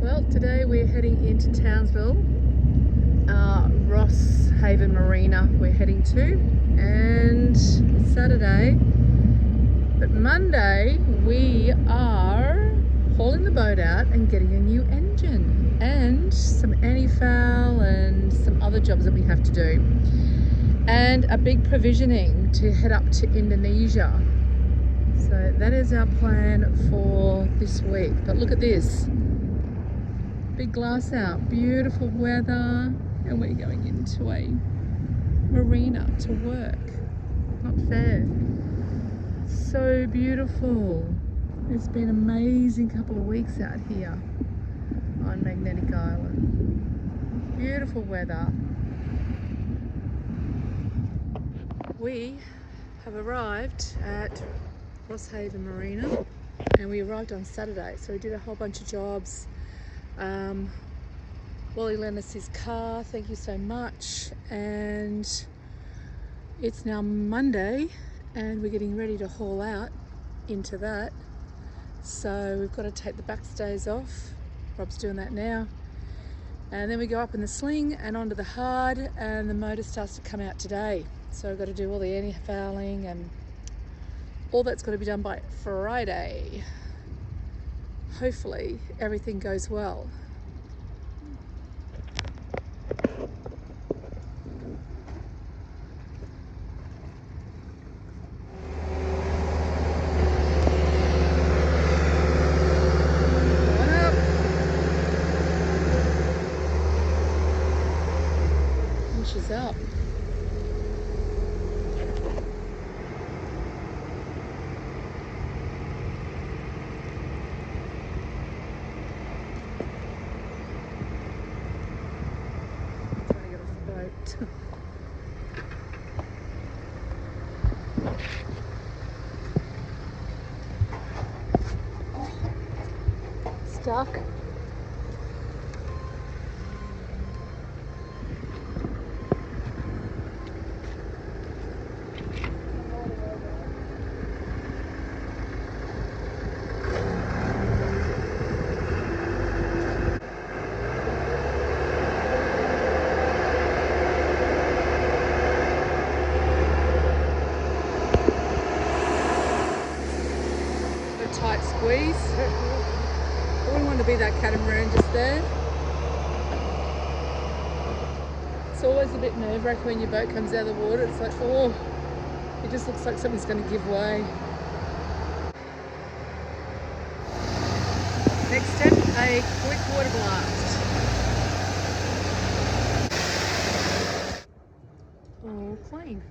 Well, today we're heading into Townsville, Ross Haven Marina we're heading to, and Saturday. But Monday we are hauling the boat out and getting a new engine and some antifoul and some other jobs that we have to do. And a big provisioning to head up to Indonesia. So that is our plan for this week. But look at this. Big glass out, beautiful weather, and we're going into a marina to work. Not fair. So beautiful. It's been an amazing couple of weeks out here on Magnetic Island. Beautiful weather. We have arrived at Ross Haven Marina, and we arrived on Saturday, so we did a whole bunch of jobs. Wally lent us his car, thank you so much, and it's now Monday and we're getting ready to haul out into that. So we've got to take the backstays off. Rob's doing that now, and then we go up in the sling and onto the hard, and the motor starts to come out today. So we've got to do all the anti-fouling, and all that's got to be done by Friday. Hopefully everything goes well. She's up. Stuck. Tight squeeze. I wouldn't want to be that catamaran just there. It's always a bit nerve-wracking when your boat comes out of the water. It's like, oh, it just looks like something's going to give way. Next step, a quick water blast. All clean.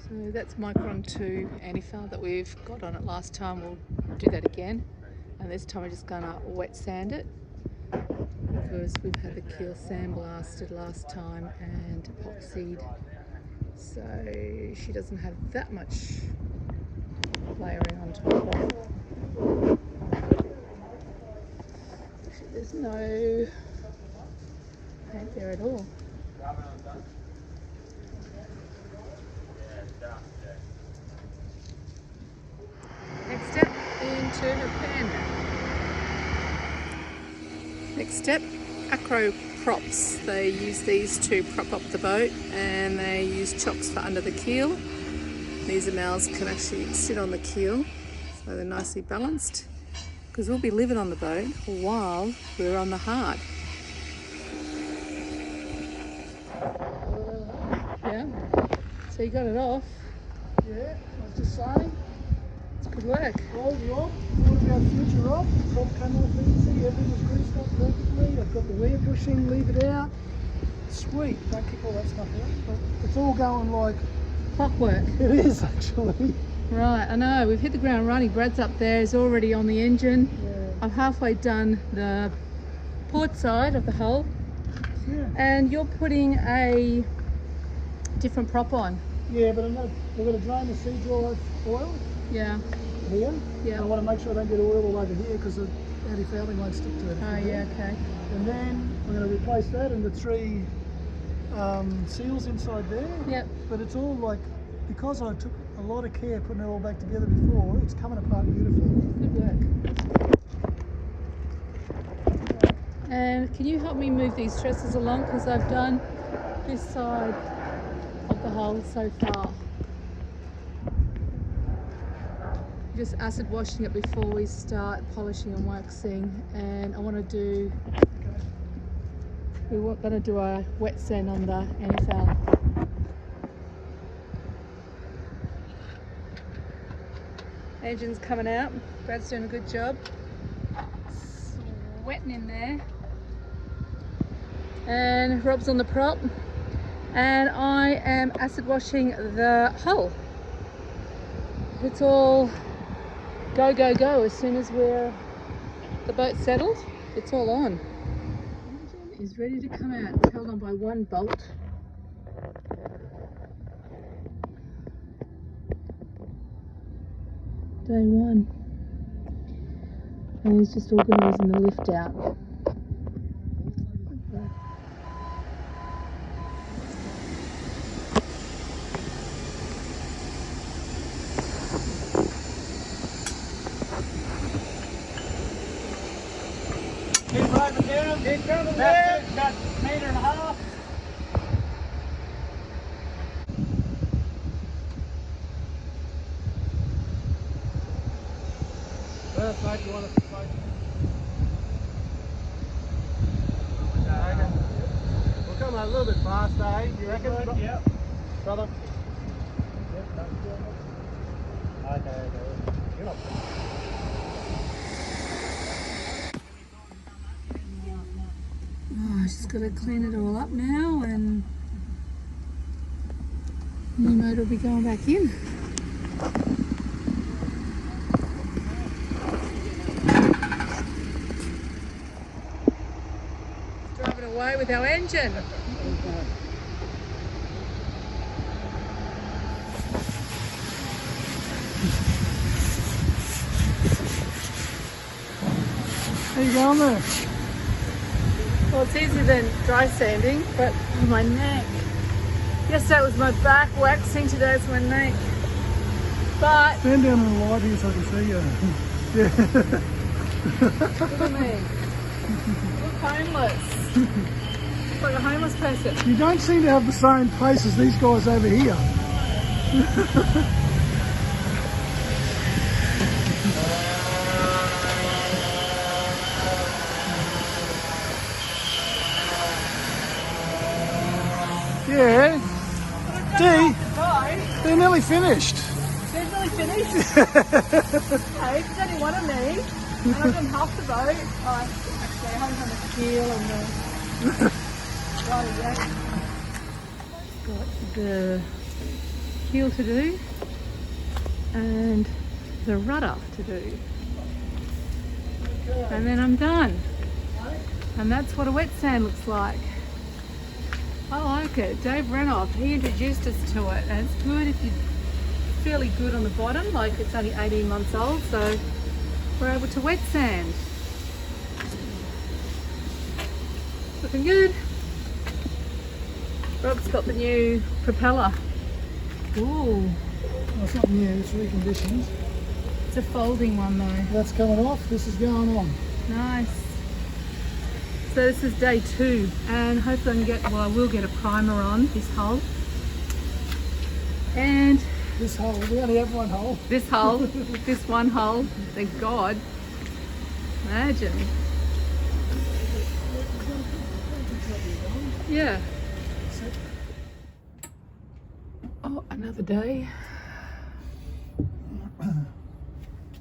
So that's Micron 2 Antifoul that we've got on it last time. We'll do that again, and this time we're just gonna wet sand it because we've had the keel sandblasted last time and epoxied, so she doesn't have that much layering on top of it. Actually, there's no paint there at all. Next step, into her pen. Next step, acro props. They use these to prop up the boat, and they use chocks for under the keel. These Amels can actually sit on the keel, so they're nicely balanced, because we'll be living on the boat while we're on the hard. Yeah, so you got it off. Yeah, I was just saying. Good work. Rolled Rob, thought about future Rob. Rob came off easy, everything was greased up perfectly. I've got the wear bushing, leave it out. Sweet, don't kick all that stuff out. But it's all going like Clockwork. it is actually. Right, I know, we've hit the ground running. Brad's up there, he's already on the engine. Yeah. I've halfway done the port side of the hull. Yeah. And you're putting a different prop on. Yeah, but we're going to drain the sea drive oil Yeah. here. Yeah. And I want to make sure I don't get oil all over here because the anti-fouling won't stick to it. Oh yeah, okay. And then we're going to replace that and the 3 seals inside there. Yep. But it's all like, because I took a lot of care putting it all back together before, it's coming apart beautifully. Good work. And can you help me move these trestles along, because I've done this side of the hull so far. Just acid washing it before we start polishing and waxing, and I want to do, we're going to do a wet sand on the Antifoul. Engine's coming out. Brad's doing a good job. Sweating in there. And Rob's on the prop. And I am acid washing the hull. It's all go, go, go. As soon as the boat's settled, it's all on. Engine is ready to come out. It's held on by one bolt. Day one, and he's just organising the lift out. Keep driving down. Keep coming down. About a metre and a half. Well, mate, you want us to fight? We'll come a little bit faster, eh? You reckon? Yep. Brother? Okay. You're not. Oh, just got to clean it all up now, and new motor will be going back in. Away with our engine. How you going there? Well, it's easier than dry sanding, but my neck. Yesterday it was my back waxing, today it's my neck. But stand down in the light here so I can see you. Yeah. Look at me. Look homeless. It's like a homeless person. You don't seem to have the same pace as these guys over here. Yeah. Dee, they're nearly finished. They're nearly finished? Hey, there's only one of me. And I've done half the boat. Actually, I haven't done the keel and the body yet. Got the keel to do and the rudder to do. And then I'm done. And that's what a wet sand looks like. I like it. Dave Renoff, he introduced us to it, and it's good if you're fairly good on the bottom, like it's only 18 months old, so we're able to wet sand. Looking good. Rob's got the new propeller. Ooh. Well, it's not new, it's reconditioned. It's a folding one though. That's coming off, this is going on. Nice. So this is day 2, and hopefully I can get, well, I will get a primer on this hull. And this hull, we only have one hull. This hull, this one hull, thank God. Imagine. Yeah. Oh, another day.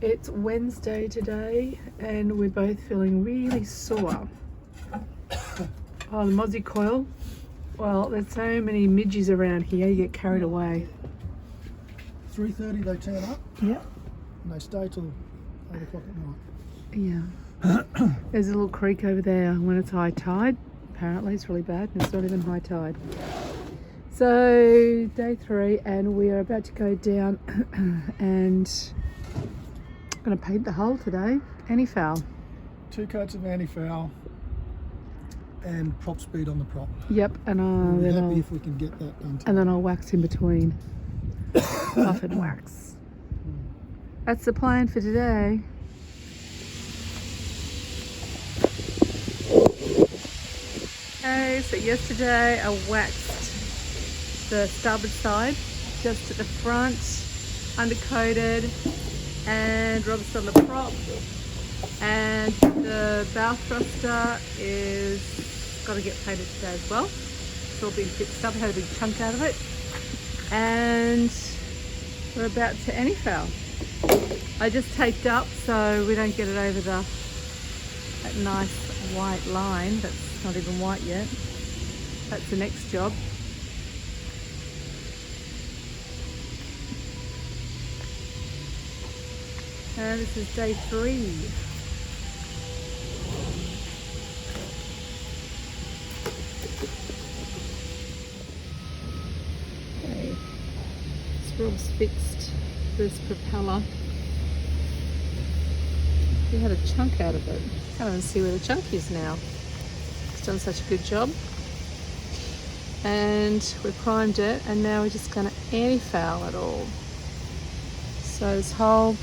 It's Wednesday today, and we're both feeling really sore. Oh, the mozzie coil. Well, there's so many midges around here, you get carried away. 3:30 they turn up. Yep. And they stay till 8 o'clock at night. Yeah. There's a little creek over there when it's high tide. Apparently it's really bad, and it's not even high tide. So, day 3, and we are about to go down and I'm going to paint the hull today. Antifoul. 2 coats of Antifoul and PropSpeed on the prop. Yep, and We're then happy if we can get that done today. and then I'll wax in between. Buff and wax. That's the plan for today. Okay, so yesterday I waxed the starboard side, just at the front, undercoated, and Rob's done the prop, and the bow thruster is got to get painted today as well. It's all been fixed up, had a big chunk out of it, and we're about to Antifoul. I just taped up so we don't get it over that nice white line that's not even white yet. That's the next job. And this is day 3. Okay, this Rob's fixed this propeller. We had a chunk out of it. Can't even see where the chunk is now. It's done such a good job. And we primed it, and now we're just going to anti-foul it all. So this whole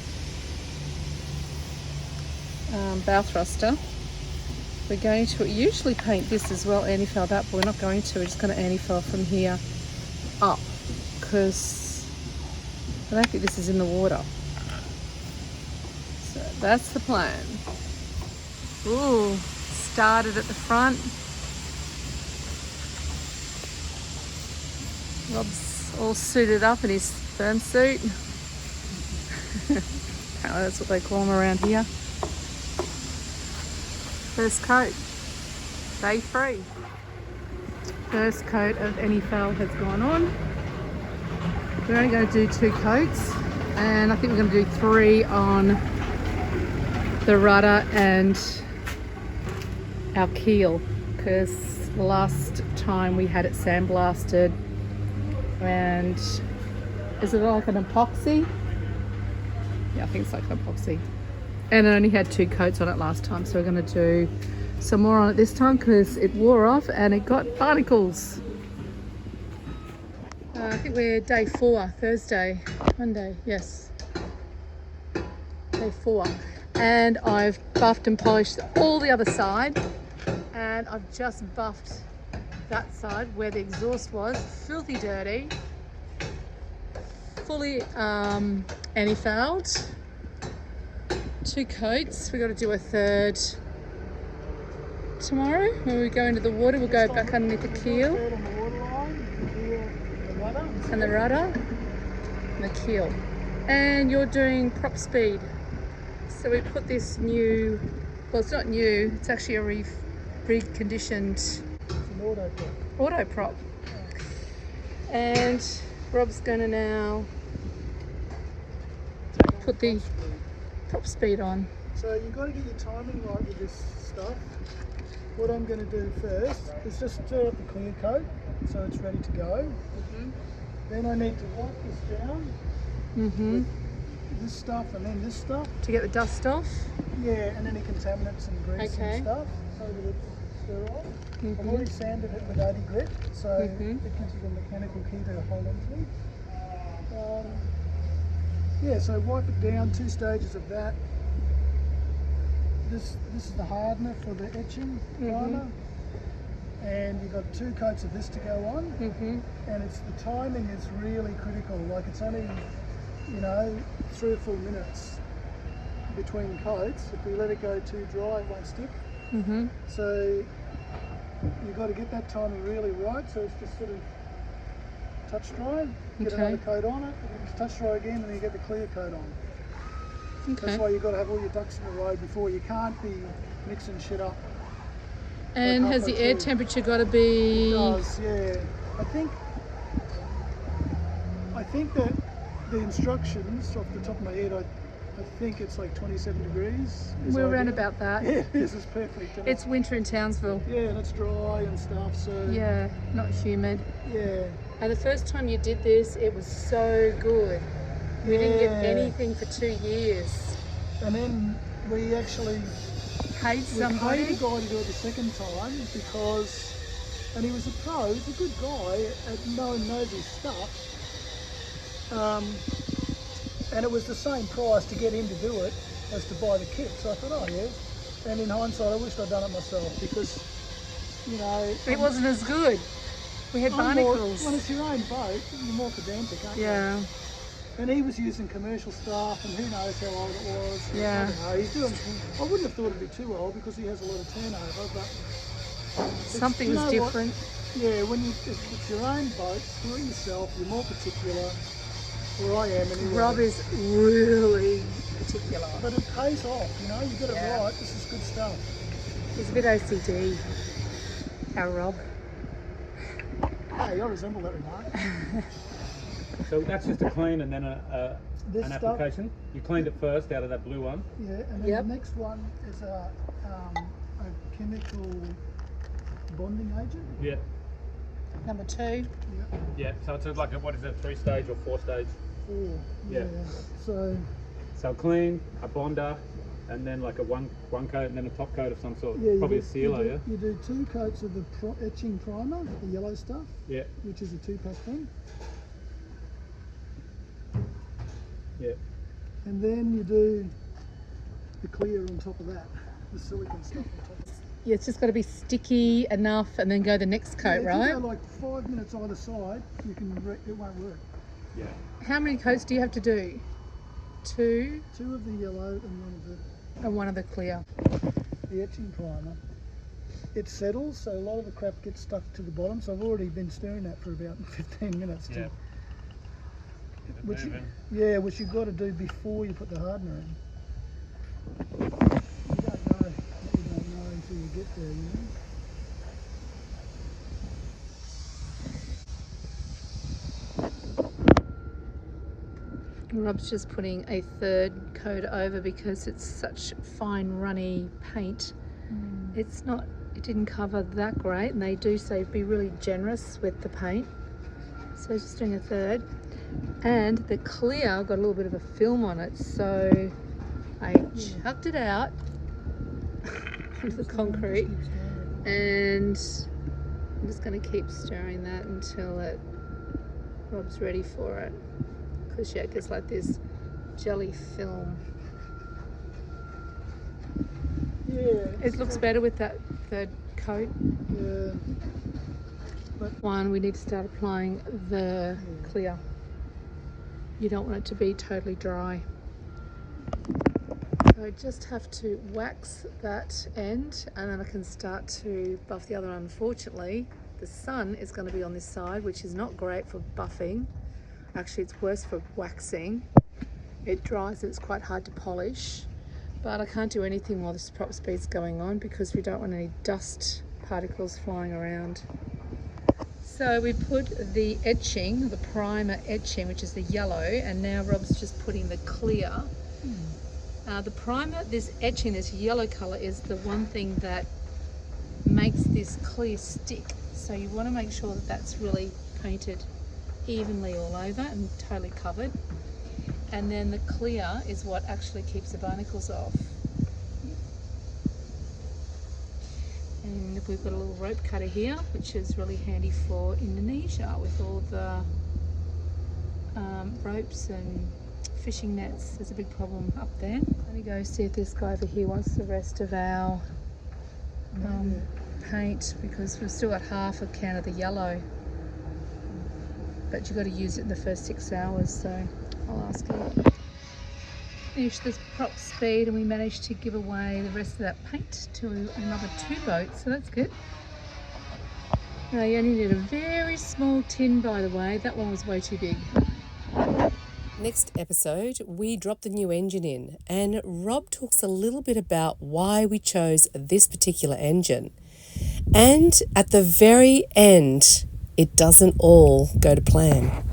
bow thruster, we're going to usually paint this as well, anti-foul that, but we're not going to. We're just going to anti-foul from here up, because I don't think this is in the water. So that's the plan. Ooh, started at the front. Rob's all suited up in his firm suit. Apparently that's what they call him around here. First coat, day 3. First coat of Antifoul has gone on. We're only going to do 2 coats, and I think we're going to do 3 on the rudder and our keel, because last time we had it sandblasted, and is it like an epoxy? Yeah, I think it's like an epoxy. And it only had 2 coats on it last time, so we're going to do some more on it this time because it wore off and it got barnacles. I think we're day 4, Thursday, Monday, yes. Day 4. And I've buffed and polished all the other side, and I've just buffed that side where the exhaust was, filthy dirty, fully anti-fouled. 2 coats. We've got to do a 3rd tomorrow. When we go into the water, we'll go back underneath the keel and the rudder and the keel. And you're doing PropSpeed. So we put this new, well, it's not new, it's actually a reconditioned, It's an AutoProp. And Rob's going to now put the PropSpeed on. So you've got to get your timing right with this stuff. What I'm going to do first is just stir up the clear coat so it's ready to go. Then I need to wipe this down with this stuff and then this stuff. To get the dust off? Yeah, and any contaminants and grease and stuff so that it's sterile. I've already sanded it with 80 grit, so it gives you the mechanical key to hold on to. Yeah, so wipe it down, 2 stages of that. This is the hardener for the etching primer, and you've got 2 coats of this to go on, and it's the timing is really critical. Like it's only, you know, 3 or 4 minutes between coats. If we let it go too dry, it won't stick. So you've got to get that timing really right. So it's just sort of touch dry, get another coat on it, and just touch dry again, and then you get the clear coat on. That's why you've got to have all your ducks in a row before. You can't be mixing shit up. And has the air temperature got to be? It does, yeah. I think that the instructions, off the top of my head, I think it's like 27 degrees. We're around about that. Yeah, it is. It's perfect. It's winter in Townsville. Yeah, and it's dry and stuff, so... Yeah, not humid. Yeah. And the first time you did this, it was so good. We didn't get anything for 2 years. And then we actually paid somebody. We paid a guy to do it the second time because, and he was a pro, he's a good guy, knows his stuff. And it was the same price to get him to do it as to buy the kit. So I thought, oh yeah. And in hindsight, I wished I'd done it myself because you know. It wasn't as good. We had barnacles. When it's your own boat, you're more pedantic, aren't you? Yeah. And he was using commercial stuff, and who knows how old it was. Yeah. I don't know. He's doing. I wouldn't have thought it'd be too old because he has a lot of turnover, but Something you was know different. What? Yeah, when it's your own boat, do it yourself. You're more particular. Or I am anyway. Rob is really particular. But it pays off, you know. You got it Yeah. right. This is good stuff. He's a bit OCD. Our Rob. Hey, I resemble that remark. So that's just a clean and then an This stuff, application. You cleaned it first out of that blue one. yeah, and then Yep. the next one is a chemical bonding agent. Yeah. Number 2. Yeah. Yeah. So it's like a, what is it, 3-stage or 4-stage? 4. Yeah. So So clean, a bonder, and then like a one coat and then a top coat of some sort. yeah, Probably a sealer, yeah? You do 2 coats of the etching primer, the yellow stuff, Yeah. which is a 2-pack one, Yeah. and then you do the clear on top of that, the silicone stuff on top of it. Yeah, it's just got to be sticky enough and then go the next coat, If right? you go like 5 minutes either side, you can it won't work. Yeah. How many coats do you have to do? 2 2 of the yellow and 1 of and 1 of the clear. the etching primer. It settles, so a lot of the crap gets stuck to the bottom. So I've already been stirring that for about 15 minutes. Yeah. Which you've got to do before you put the hardener in. You don't know until you get there, you know. Rob's just putting a 3rd coat over because it's such fine runny paint. It didn't cover that great, and they do say be really generous with the paint. So just doing a 3rd. And the clear got a little bit of a film on it, so I chucked it out onto the concrete, and I'm just going to keep stirring that until Rob's ready for it. Because yeah, it gets like this jelly film. Yeah. It looks better with that 3rd coat. Yeah. One, we need to start applying the clear. You don't want it to be totally dry. So I just have to wax that end, and then I can start to buff the other one. Unfortunately, the sun is going to be on this side, which is not great for buffing. Actually, it's worse for waxing. It dries and it's quite hard to polish. But I can't do anything while this PropSpeed's going on because we don't want any dust particles flying around. So we put the etching, the primer etching, which is the yellow, and now Rob's just putting the clear. The primer, this etching, this yellow colour is the one thing that makes this clear stick. So you want to make sure that that's really painted evenly all over and totally covered. And then the clear is what actually keeps the barnacles off. And we've got a little rope cutter here, which is really handy for Indonesia with all the ropes and fishing nets. There's a big problem up there. Let me go see if this guy over here wants the rest of our paint, because we've still got half a can of the yellow. But you've got to use it in the first 6 hours, so I'll ask him. Finished this PropSpeed and we managed to give away the rest of that paint to another 2 boats, so that's good. Now you only need a very small tin, by the way. That one was way too big. Next episode, we drop the new engine in, and Rob talks a little bit about why we chose this particular engine. And at the very end, it doesn't all go to plan.